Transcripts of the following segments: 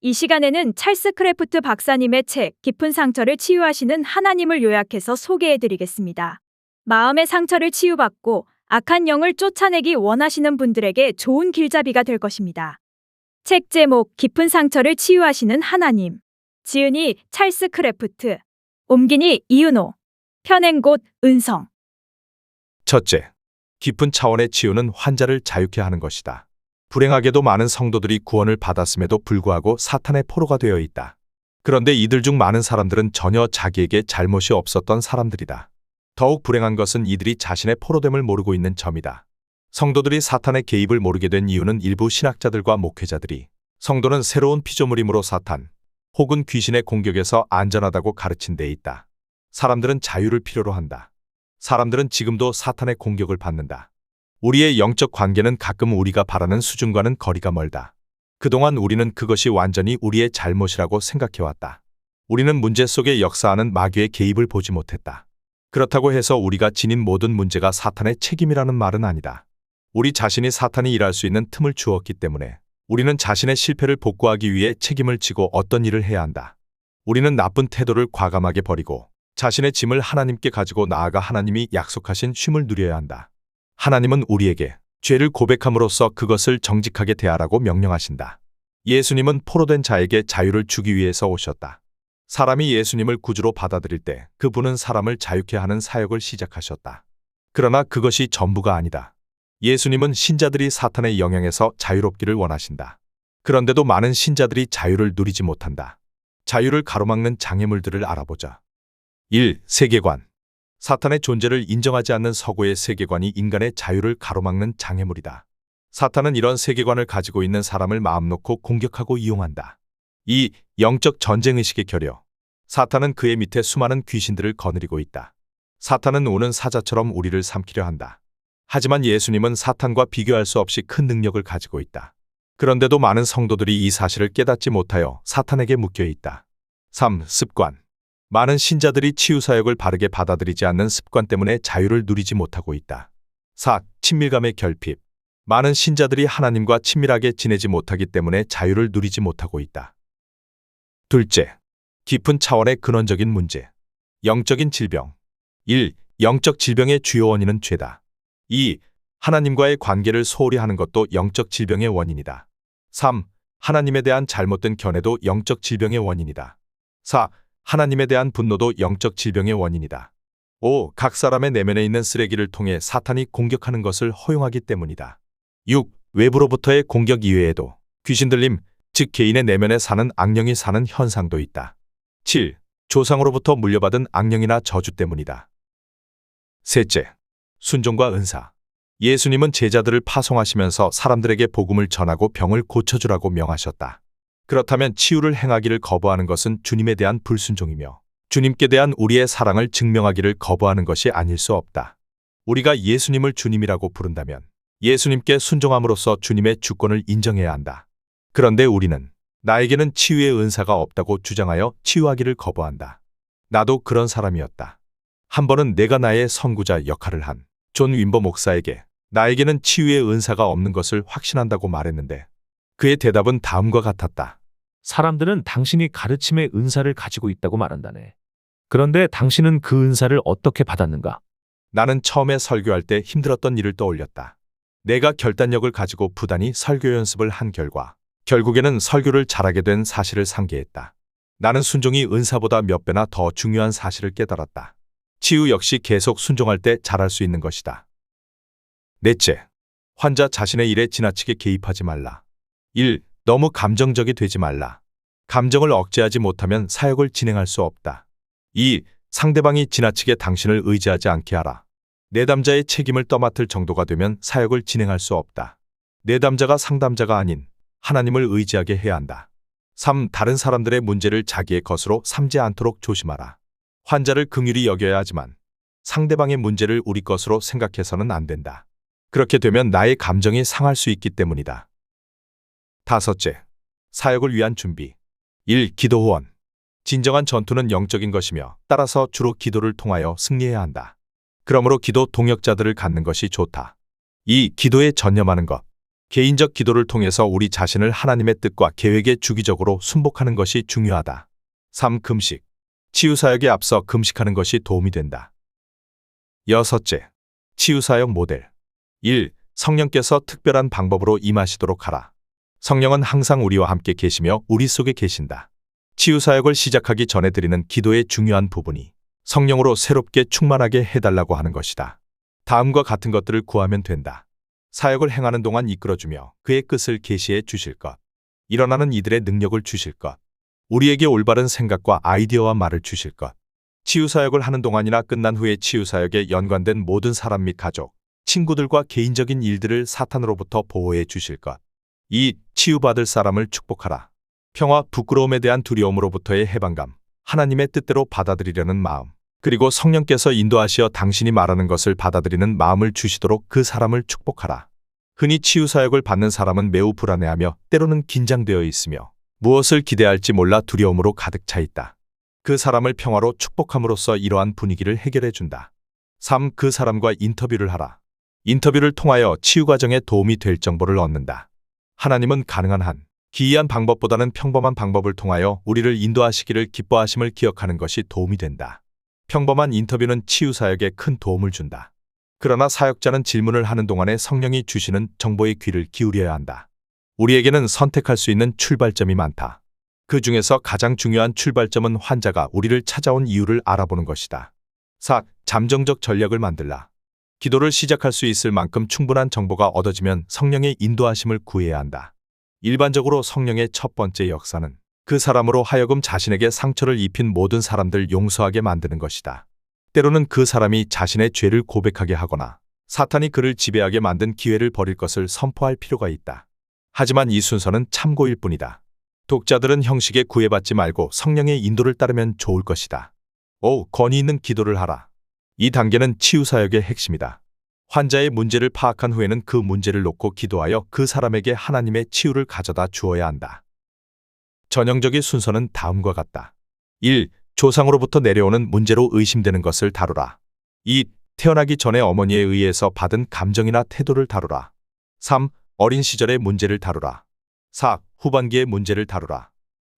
이 시간에는 찰스 크래프트 박사님의 책 깊은 상처를 치유하시는 하나님을 요약해서 소개해드리겠습니다. 마음의 상처를 치유받고 악한 영을 쫓아내기 원하시는 분들에게 좋은 길잡이가 될 것입니다. 책 제목 깊은 상처를 치유하시는 하나님. 지은이 찰스 크래프트, 옮기니 이윤호, 펴낸 곳 은성. 첫째, 깊은 차원의 치유는 환자를 자유케 하는 것이다. 불행하게도 많은 성도들이 구원을 받았음에도 불구하고 사탄의 포로가 되어 있다. 그런데 이들 중 많은 사람들은 전혀 자기에게 잘못이 없었던 사람들이다. 더욱 불행한 것은 이들이 자신의 포로됨을 모르고 있는 점이다. 성도들이 사탄의 개입을 모르게 된 이유는 일부 신학자들과 목회자들이 성도는 새로운 피조물이므로 사탄 혹은 귀신의 공격에서 안전하다고 가르친 데 있다. 사람들은 자유를 필요로 한다. 사람들은 지금도 사탄의 공격을 받는다. 우리의 영적 관계는 가끔 우리가 바라는 수준과는 거리가 멀다. 그동안 우리는 그것이 완전히 우리의 잘못이라고 생각해왔다. 우리는 문제 속에 역사하는 마귀의 개입을 보지 못했다. 그렇다고 해서 우리가 지닌 모든 문제가 사탄의 책임이라는 말은 아니다. 우리 자신이 사탄이 일할 수 있는 틈을 주었기 때문에 우리는 자신의 실패를 복구하기 위해 책임을 지고 어떤 일을 해야 한다. 우리는 나쁜 태도를 과감하게 버리고 자신의 짐을 하나님께 가지고 나아가 하나님이 약속하신 쉼을 누려야 한다. 하나님은 우리에게 죄를 고백함으로써 그것을 정직하게 대하라고 명령하신다. 예수님은 포로된 자에게 자유를 주기 위해서 오셨다. 사람이 예수님을 구주로 받아들일 때 그분은 사람을 자유케 하는 사역을 시작하셨다. 그러나 그것이 전부가 아니다. 예수님은 신자들이 사탄의 영향에서 자유롭기를 원하신다. 그런데도 많은 신자들이 자유를 누리지 못한다. 자유를 가로막는 장애물들을 알아보자. 1. 세계관. 사탄의 존재를 인정하지 않는 서구의 세계관이 인간의 자유를 가로막는 장애물이다. 사탄은 이런 세계관을 가지고 있는 사람을 마음 놓고 공격하고 이용한다. 2. 영적 전쟁의식의 결여. 사탄은 그의 밑에 수많은 귀신들을 거느리고 있다. 사탄은 우는 사자처럼 우리를 삼키려 한다. 하지만 예수님은 사탄과 비교할 수 없이 큰 능력을 가지고 있다. 그런데도 많은 성도들이 이 사실을 깨닫지 못하여 사탄에게 묶여 있다. 3. 습관. 많은 신자들이 치유사역을 바르게 받아들이지 않는 습관 때문에 자유를 누리지 못하고 있다. 4. 친밀감의 결핍. 많은 신자들이 하나님과 친밀하게 지내지 못하기 때문에 자유를 누리지 못하고 있다. 둘째, 깊은 차원의 근원적인 문제. 영적인 질병. 1. 영적 질병의 주요 원인은 죄다. 2. 하나님과의 관계를 소홀히 하는 것도 영적 질병의 원인이다. 3. 하나님에 대한 잘못된 견해도 영적 질병의 원인이다. 4. 하나님에 대한 분노도 영적 질병의 원인이다. 5. 각 사람의 내면에 있는 쓰레기를 통해 사탄이 공격하는 것을 허용하기 때문이다. 6. 외부로부터의 공격 이외에도 귀신 들림, 즉 개인의 내면에 사는 악령이 사는 현상도 있다. 7. 조상으로부터 물려받은 악령이나 저주 때문이다. 셋째, 순종과 은사. 예수님은 제자들을 파송하시면서 사람들에게 복음을 전하고 병을 고쳐주라고 명하셨다. 그렇다면 치유를 행하기를 거부하는 것은 주님에 대한 불순종이며 주님께 대한 우리의 사랑을 증명하기를 거부하는 것이 아닐 수 없다. 우리가 예수님을 주님이라고 부른다면 예수님께 순종함으로써 주님의 주권을 인정해야 한다. 그런데 우리는 나에게는 치유의 은사가 없다고 주장하여 치유하기를 거부한다. 나도 그런 사람이었다. 한 번은 내가 나의 선구자 역할을 한 존 윈버 목사에게 나에게는 치유의 은사가 없는 것을 확신한다고 말했는데 그의 대답은 다음과 같았다. 사람들은 당신이 가르침의 은사를 가지고 있다고 말한다네. 그런데 당신은 그 은사를 어떻게 받았는가? 나는 처음에 설교할 때 힘들었던 일을 떠올렸다. 내가 결단력을 가지고 부단히 설교 연습을 한 결과 결국에는 설교를 잘하게 된 사실을 상기했다. 나는 순종이 은사보다 몇 배나 더 중요한 사실을 깨달았다. 치유 역시 계속 순종할 때 잘할 수 있는 것이다. 넷째, 환자 자신의 일에 지나치게 개입하지 말라. 1. 너무 감정적이 되지 말라. 감정을 억제하지 못하면 사역을 진행할 수 없다. 2. 상대방이 지나치게 당신을 의지하지 않게 하라. 내담자의 책임을 떠맡을 정도가 되면 사역을 진행할 수 없다. 내담자가 상담자가 아닌 하나님을 의지하게 해야 한다. 3. 다른 사람들의 문제를 자기의 것으로 삼지 않도록 조심하라. 환자를 긍휼히 여겨야 하지만 상대방의 문제를 우리 것으로 생각해서는 안 된다. 그렇게 되면 나의 감정이 상할 수 있기 때문이다. 다섯째, 사역을 위한 준비. 1. 기도 후원. 진정한 전투는 영적인 것이며 따라서 주로 기도를 통하여 승리해야 한다. 그러므로 기도 동역자들을 갖는 것이 좋다. 2. 기도에 전념하는 것. 개인적 기도를 통해서 우리 자신을 하나님의 뜻과 계획에 주기적으로 순복하는 것이 중요하다. 3. 금식. 치유사역에 앞서 금식하는 것이 도움이 된다. 여섯째, 치유사역 모델. 1. 성령께서 특별한 방법으로 임하시도록 하라. 성령은 항상 우리와 함께 계시며 우리 속에 계신다. 치유사역을 시작하기 전에 드리는 기도의 중요한 부분이 성령으로 새롭게 충만하게 해달라고 하는 것이다. 다음과 같은 것들을 구하면 된다. 사역을 행하는 동안 이끌어주며 그의 끝을 계시해 주실 것. 일어나는 이들의 능력을 주실 것. 우리에게 올바른 생각과 아이디어와 말을 주실 것. 치유사역을 하는 동안이나 끝난 후에 치유사역에 연관된 모든 사람 및 가족, 친구들과 개인적인 일들을 사탄으로부터 보호해 주실 것. 2. 치유받을 사람을 축복하라. 평화, 부끄러움에 대한 두려움으로부터의 해방감, 하나님의 뜻대로 받아들이려는 마음, 그리고 성령께서 인도하시어 당신이 말하는 것을 받아들이는 마음을 주시도록 그 사람을 축복하라. 흔히 치유사역을 받는 사람은 매우 불안해하며 때로는 긴장되어 있으며 무엇을 기대할지 몰라 두려움으로 가득 차 있다. 그 사람을 평화로 축복함으로써 이러한 분위기를 해결해 준다. 3. 그 사람과 인터뷰를 하라. 인터뷰를 통하여 치유 과정에 도움이 될 정보를 얻는다. 하나님은 가능한 한 기이한 방법보다는 평범한 방법을 통하여 우리를 인도하시기를 기뻐하심을 기억하는 것이 도움이 된다. 평범한 인터뷰는 치유사역에 큰 도움을 준다. 그러나 사역자는 질문을 하는 동안에 성령이 주시는 정보에 귀를 기울여야 한다. 우리에게는 선택할 수 있는 출발점이 많다. 그 중에서 가장 중요한 출발점은 환자가 우리를 찾아온 이유를 알아보는 것이다. 4. 잠정적 전략을 만들라. 기도를 시작할 수 있을 만큼 충분한 정보가 얻어지면 성령의 인도하심을 구해야 한다. 일반적으로 성령의 첫 번째 역사는 그 사람으로 하여금 자신에게 상처를 입힌 모든 사람들 용서하게 만드는 것이다. 때로는 그 사람이 자신의 죄를 고백하게 하거나 사탄이 그를 지배하게 만든 기회를 버릴 것을 선포할 필요가 있다. 하지만 이 순서는 참고일 뿐이다. 독자들은 형식에 구애받지 말고 성령의 인도를 따르면 좋을 것이다. 5. 권위 있는 기도를 하라. 이 단계는 치유사역의 핵심이다. 환자의 문제를 파악한 후에는 그 문제를 놓고 기도하여 그 사람에게 하나님의 치유를 가져다 주어야 한다. 전형적인 순서는 다음과 같다. 1. 조상으로부터 내려오는 문제로 의심되는 것을 다루라. 2. 태어나기 전에 어머니에 의해서 받은 감정이나 태도를 다루라. 3. 어린 시절의 문제를 다루라. 4. 후반기의 문제를 다루라.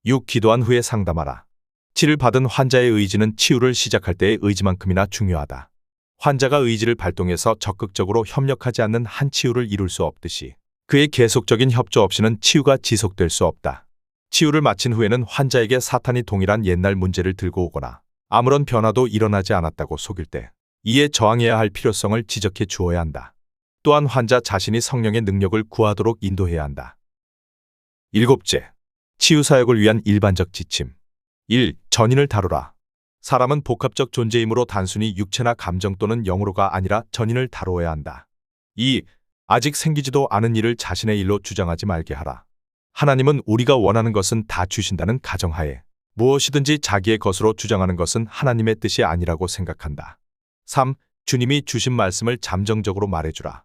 6. 기도한 후에 상담하라. 치를 받은 환자의 의지는 치유를 시작할 때의 의지만큼이나 중요하다. 환자가 의지를 발동해서 적극적으로 협력하지 않는 한 치유를 이룰 수 없듯이 그의 계속적인 협조 없이는 치유가 지속될 수 없다. 치유를 마친 후에는 환자에게 사탄이 동일한 옛날 문제를 들고 오거나 아무런 변화도 일어나지 않았다고 속일 때 이에 저항해야 할 필요성을 지적해 주어야 한다. 또한 환자 자신이 성령의 능력을 구하도록 인도해야 한다. 7째, 치유사역을 위한 일반적 지침. 1. 전인을 다루라. 사람은 복합적 존재이므로 단순히 육체나 감정 또는 영으로가 아니라 전인을 다루어야 한다. 2. 아직 생기지도 않은 일을 자신의 일로 주장하지 말게 하라. 하나님은 우리가 원하는 것은 다 주신다는 가정하에 무엇이든지 자기의 것으로 주장하는 것은 하나님의 뜻이 아니라고 생각한다. 3. 주님이 주신 말씀을 잠정적으로 말해주라.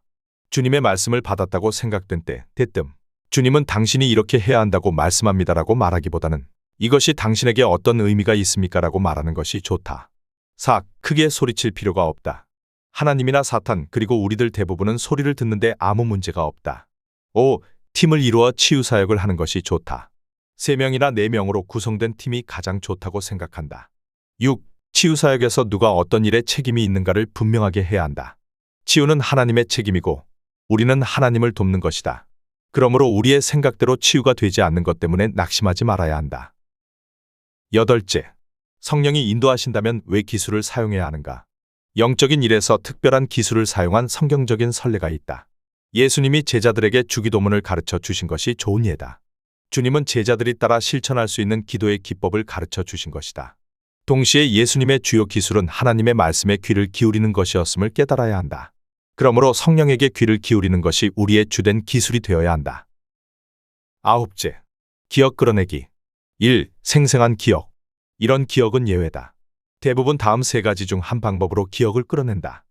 주님의 말씀을 받았다고 생각된 때, 대뜸 주님은 당신이 이렇게 해야 한다고 말씀합니다라고 말하기보다는 이것이 당신에게 어떤 의미가 있습니까? 라고 말하는 것이 좋다. 4. 크게 소리칠 필요가 없다. 하나님이나 사탄 그리고 우리들 대부분은 소리를 듣는데 아무 문제가 없다. 5. 팀을 이루어 치유사역을 하는 것이 좋다. 3명이나 4명으로 구성된 팀이 가장 좋다고 생각한다. 6. 치유사역에서 누가 어떤 일에 책임이 있는가를 분명하게 해야 한다. 치유는 하나님의 책임이고 우리는 하나님을 돕는 것이다. 그러므로 우리의 생각대로 치유가 되지 않는 것 때문에 낙심하지 말아야 한다. 8째, 성령이 인도하신다면 왜 기술을 사용해야 하는가? 영적인 일에서 특별한 기술을 사용한 성경적인 선례가 있다. 예수님이 제자들에게 주기도문을 가르쳐 주신 것이 좋은 예다. 주님은 제자들이 따라 실천할 수 있는 기도의 기법을 가르쳐 주신 것이다. 동시에 예수님의 주요 기술은 하나님의 말씀에 귀를 기울이는 것이었음을 깨달아야 한다. 그러므로 성령에게 귀를 기울이는 것이 우리의 주된 기술이 되어야 한다. 9째, 기억 끌어내기. 1. 생생한 기억. 이런 기억은 예외다. 대부분 다음 3가지 중 한 방법으로 기억을 끌어낸다.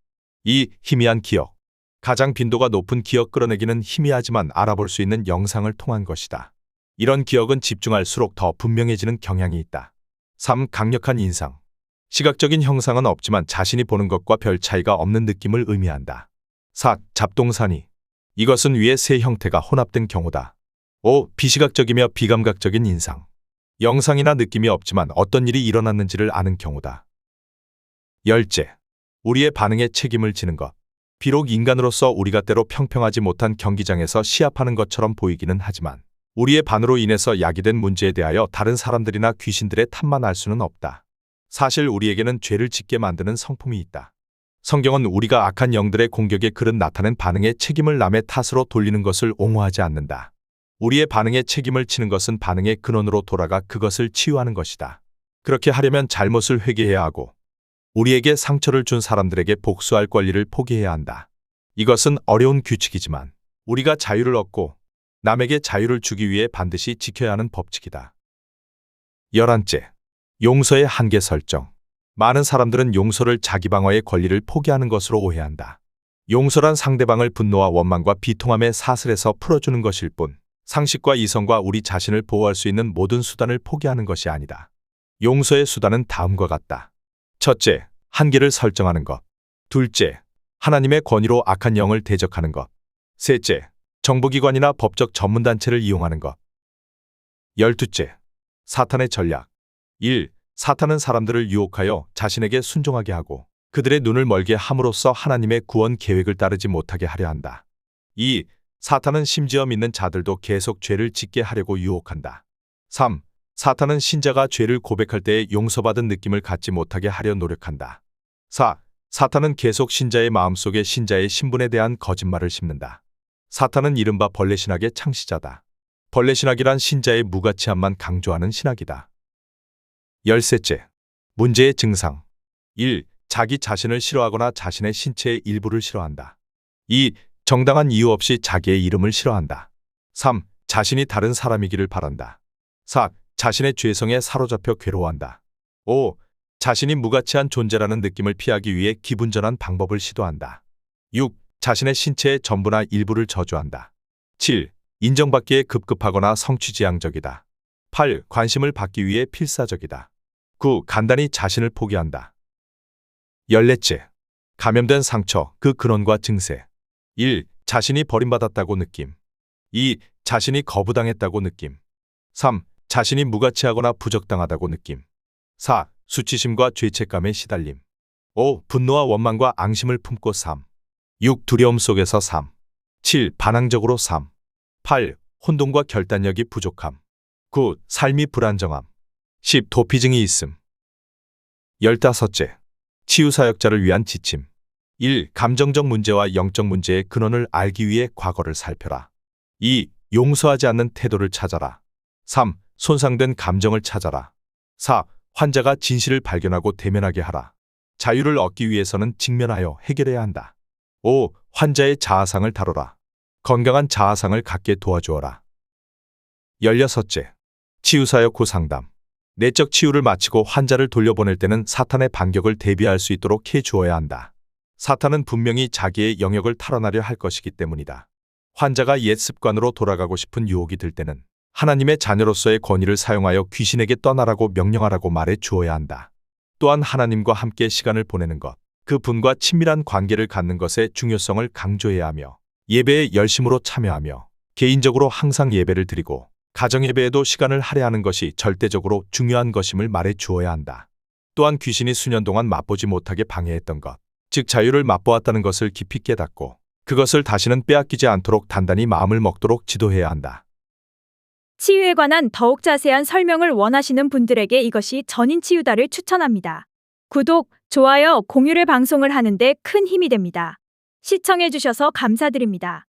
2. 희미한 기억. 가장 빈도가 높은 기억 끌어내기는 희미하지만 알아볼 수 있는 영상을 통한 것이다. 이런 기억은 집중할수록 더 분명해지는 경향이 있다. 3. 강력한 인상. 시각적인 형상은 없지만 자신이 보는 것과 별 차이가 없는 느낌을 의미한다. 4. 잡동사니. 이것은 위의 세 형태가 혼합된 경우다. 5. 비시각적이며 비감각적인 인상. 영상이나 느낌이 없지만 어떤 일이 일어났는지를 아는 경우다. 10째. 우리의 반응에 책임을 지는 것. 비록 인간으로서 우리가 때로 평평하지 못한 경기장에서 시합하는 것처럼 보이기는 하지만 우리의 반으로 인해서 야기된 문제에 대하여 다른 사람들이나 귀신들의 탓만 알 수는 없다. 사실 우리에게는 죄를 짓게 만드는 성품이 있다. 성경은 우리가 악한 영들의 공격에 그릇 나타낸 반응에 책임을 남의 탓으로 돌리는 것을 옹호하지 않는다. 우리의 반응에 책임을 지는 것은 반응의 근원으로 돌아가 그것을 치유하는 것이다. 그렇게 하려면 잘못을 회개해야 하고 우리에게 상처를 준 사람들에게 복수할 권리를 포기해야 한다. 이것은 어려운 규칙이지만 우리가 자유를 얻고 남에게 자유를 주기 위해 반드시 지켜야 하는 법칙이다. 11째. 용서의 한계 설정. 많은 사람들은 용서를 자기 방어의 권리를 포기하는 것으로 오해한다. 용서란 상대방을 분노와 원망과 비통함의 사슬에서 풀어주는 것일 뿐 상식과 이성과 우리 자신을 보호할 수 있는 모든 수단을 포기하는 것이 아니다. 용서의 수단은 다음과 같다. 첫째, 한계를 설정하는 것. 둘째, 하나님의 권위로 악한 영을 대적하는 것. 셋째, 정보기관이나 법적 전문단체를 이용하는 것. 12째, 사탄의 전략. 1. 사탄은 사람들을 유혹하여 자신에게 순종하게 하고 그들의 눈을 멀게 함으로써 하나님의 구원 계획을 따르지 못하게 하려 한다. 2. 사탄은 심지어 믿는 자들도 계속 죄를 짓게 하려고 유혹한다. 3. 사탄은 신자가 죄를 고백할 때에 용서받은 느낌을 갖지 못하게 하려 노력한다. 4. 사탄은 계속 신자의 마음속에 신자의 신분에 대한 거짓말을 심는다. 사탄은 이른바 벌레신학의 창시자다. 벌레신학이란 신자의 무가치함만 강조하는 신학이다. 13째. 문제의 증상. 1. 자기 자신을 싫어하거나 자신의 신체의 일부를 싫어한다. 2. 정당한 이유 없이 자기의 이름을 싫어한다. 3. 자신이 다른 사람이기를 바란다. 4. 자신의 죄성에 사로잡혀 괴로워한다. 5. 자신이 무가치한 존재라는 느낌을 피하기 위해 기분전환 방법을 시도한다. 6. 자신의 신체의 전부나 일부를 저주한다. 7. 인정받기에 급급하거나 성취지향적이다. 8. 관심을 받기 위해 필사적이다. 9. 간단히 자신을 포기한다. 14째. 감염된 상처, 그 근원과 증세. 1. 자신이 버림받았다고 느낌. 2. 자신이 거부당했다고 느낌. 3. 자신이 무가치하거나 부적당하다고 느낌. 4. 수치심과 죄책감에 시달림. 5. 분노와 원망과 앙심을 품고 삶. 6. 두려움 속에서 삶. 7. 반항적으로 삶. 8. 혼돈과 결단력이 부족함. 9. 삶이 불안정함. 10. 도피증이 있음. 15째. 치유사역자를 위한 지침. 1. 감정적 문제와 영적 문제의 근원을 알기 위해 과거를 살펴라. 2. 용서하지 않는 태도를 찾아라. 3. 손상된 감정을 찾아라. 4. 환자가 진실을 발견하고 대면하게 하라. 자유를 얻기 위해서는 직면하여 해결해야 한다. 5. 환자의 자아상을 다뤄라. 건강한 자아상을 갖게 도와주어라. 16째. 치유사역 후 상담. 내적 치유를 마치고 환자를 돌려보낼 때는 사탄의 반격을 대비할 수 있도록 해주어야 한다. 사탄은 분명히 자기의 영역을 탈환하려 할 것이기 때문이다. 환자가 옛 습관으로 돌아가고 싶은 유혹이 들 때는 하나님의 자녀로서의 권위를 사용하여 귀신에게 떠나라고 명령하라고 말해 주어야 한다. 또한 하나님과 함께 시간을 보내는 것, 그 분과 친밀한 관계를 갖는 것의 중요성을 강조해야 하며 예배에 열심으로 참여하며 개인적으로 항상 예배를 드리고 가정예배에도 시간을 할애하는 것이 절대적으로 중요한 것임을 말해 주어야 한다. 또한 귀신이 수년 동안 맛보지 못하게 방해했던 것, 즉 자유를 맛보았다는 것을 깊이 깨닫고 그것을 다시는 빼앗기지 않도록 단단히 마음을 먹도록 지도해야 한다. 치유에 관한 더욱 자세한 설명을 원하시는 분들에게 이것이 전인치유다를 추천합니다. 구독, 좋아요, 공유를 방송을 하는데 큰 힘이 됩니다. 시청해주셔서 감사드립니다.